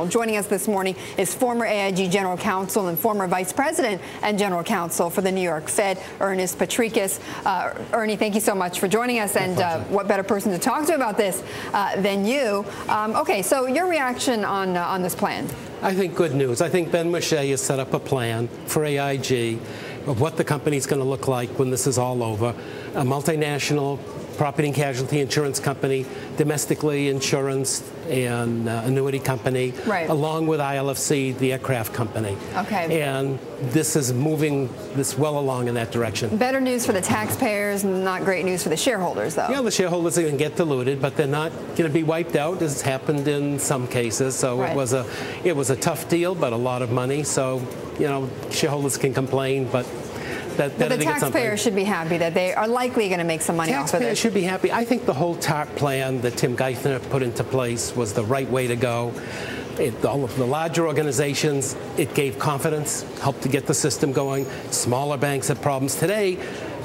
Well, joining us this morning is former AIG General Counsel and former Vice President and General Counsel for the New York Fed, Ernest Patrikis. Ernie, thank you so much for joining us. And what better person to talk to about this than you? Okay, so your reaction on this plan? I think good news. I think Ben Moshe has set up a plan for AIG of what the company's going to look like when this is all over. A multinational property and casualty insurance company, domestically insurance and annuity company, right, along with ILFC, the aircraft company. Okay. And this is moving this well along in that direction. Better news for the taxpayers, not great news for the shareholders, though. Yeah, the shareholders are going to get diluted, but they're not going to be wiped out, as happened in some cases. So right, it was a tough deal, but a lot of money. So, you know, shareholders can complain, but but the taxpayers should be happy that they are likely going to make some money off of this. Taxpayers should be happy. I think the whole TARP plan that Tim Geithner put into place was the right way to go. All of the larger organizations, it gave confidence, helped to get the system going. Smaller banks have problems. Today,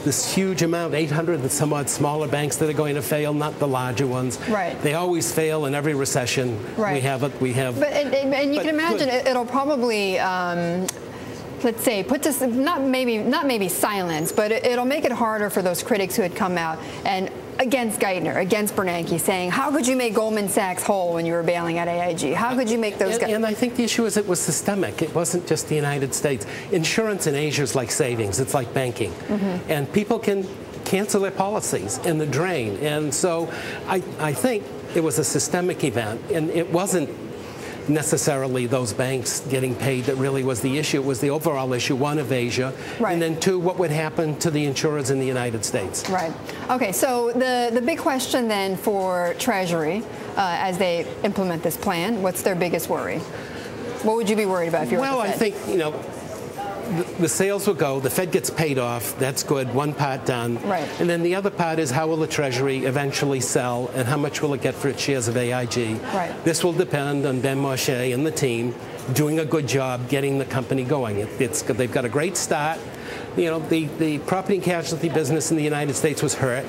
this huge amount, 800 and some odd smaller banks that are going to fail, not the larger ones. Right. They always fail in every recession. Right. We have. And you can imagine it'll probably, let's say, put this, not maybe silence, but it'll make it harder for those critics who had come out and against Geithner, against Bernanke, saying, how could you make Goldman Sachs whole when you were bailing out AIG? How could you make those guys? And I think the issue is it was systemic. It wasn't just the United States. Insurance in Asia is like savings. It's like banking. Mm-hmm. And people can cancel their policies in the drain. And so I think it was a systemic event, and it wasn't necessarily those banks getting paid that really was the issue. It was the overall issue, one, of Asia, right, and then two, what would happen to the insurers in the United States. Right. Okay, so the big question then for Treasury as they implement this plan, what's their biggest worry? What would you be worried about if you were at the Fed? Well, I think, you know, the sales will go, the Fed gets paid off, that's good, one part done. Right. And then the other part is how will the Treasury eventually sell and how much will it get for its shares of AIG? Right. This will depend on Ben Moshe and the team doing a good job getting the company going. They've got a great start. You know, the property and casualty business in the United States was hurt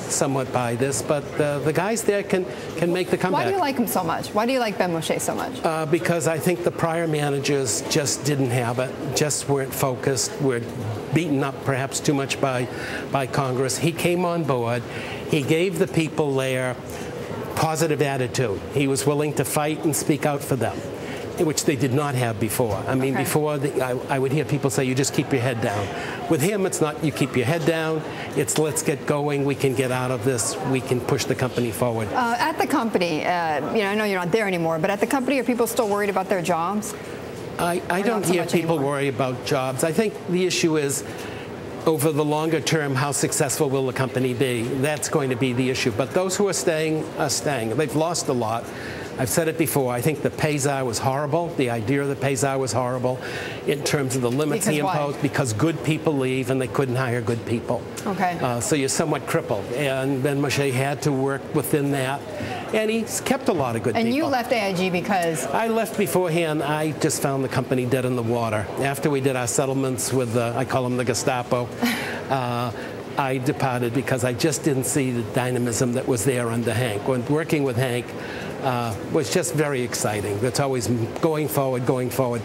somewhat by this, but the guys there can make the comeback. Why do you like him so much? Why do you like Ben Moshe so much? Because I think the prior managers just didn't have it, just weren't focused, were beaten up perhaps too much by Congress. He came on board. He gave the people there positive attitude. He was willing to fight and speak out for them, which they did not have before. I mean, before, I would hear people say, you just keep your head down. With him, it's not you keep your head down. It's let's get going. We can get out of this. We can push the company forward. At the company, you know, I know you're not there anymore, but at the company, are people still worried about their jobs? I don't hear people worry about jobs. I think the issue is, over the longer term, how successful will the company be? That's going to be the issue. But those who are staying are staying. They've lost a lot. I've said it before. I think the pay-czar was horrible. The idea of the pay-czar was horrible in terms of the limits he imposed, because good people leave and they couldn't hire good people. Okay. So you're somewhat crippled. And Ben Moshe had to work within that. And he's kept a lot of good people. And you left AIG because? I left beforehand. I just found the company dead in the water. After we did our settlements with, I call them the Gestapo, I departed because I just didn't see the dynamism that was there under Hank. When working with Hank was just very exciting. It's always going forward,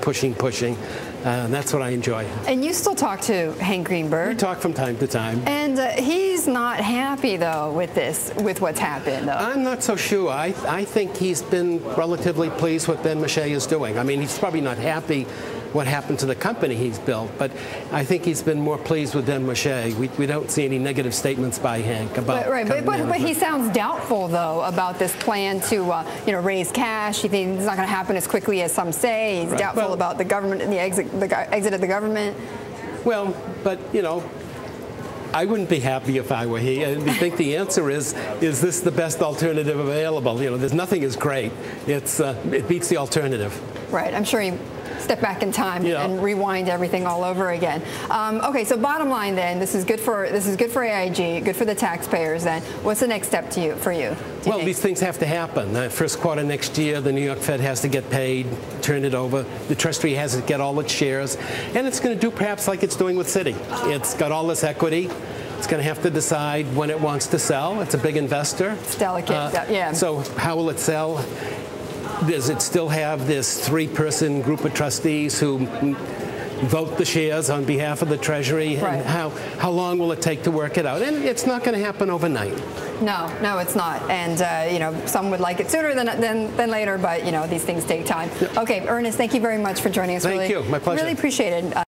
pushing. And that's what I enjoy. And you still talk to Hank Greenberg. We talk from time to time. And he's not happy, though, with what's happened, though. I'm not so sure. I think he's been relatively pleased with what Ben Moshe is doing. I mean, he's probably not happy what happened to the company he's built, but I think he's been more pleased with Ben Moshe. We don't see any negative statements by Hank about but he sounds doubtful, though, about this plan to raise cash. He thinks it's not going to happen as quickly as some say. He's doubtful about the government and the exit of the government. Well, but I wouldn't be happy if I were he. I think the answer is this the best alternative available? There's nothing as great. It beats the alternative. Right. I'm sure he step back in time and rewind everything all over again. Okay, so bottom line then, this is good for AIG, good for the taxpayers. Then, what's the next step for you? Well, these things have to happen. First quarter next year, the New York Fed has to get paid, turn it over. The Treasury has to get all its shares, and it's going to do perhaps like it's doing with Citi. It's got all this equity. It's going to have to decide when it wants to sell. It's a big investor. It's delicate, yeah. So how will it sell? Does it still have this 3-person group of trustees who vote the shares on behalf of the Treasury? Right. And how long will it take to work it out? And it's not going to happen overnight. No, it's not. And some would like it sooner than later, but these things take time. Okay, Ernest, thank you very much for joining us. Thank you. My pleasure. Really appreciate it.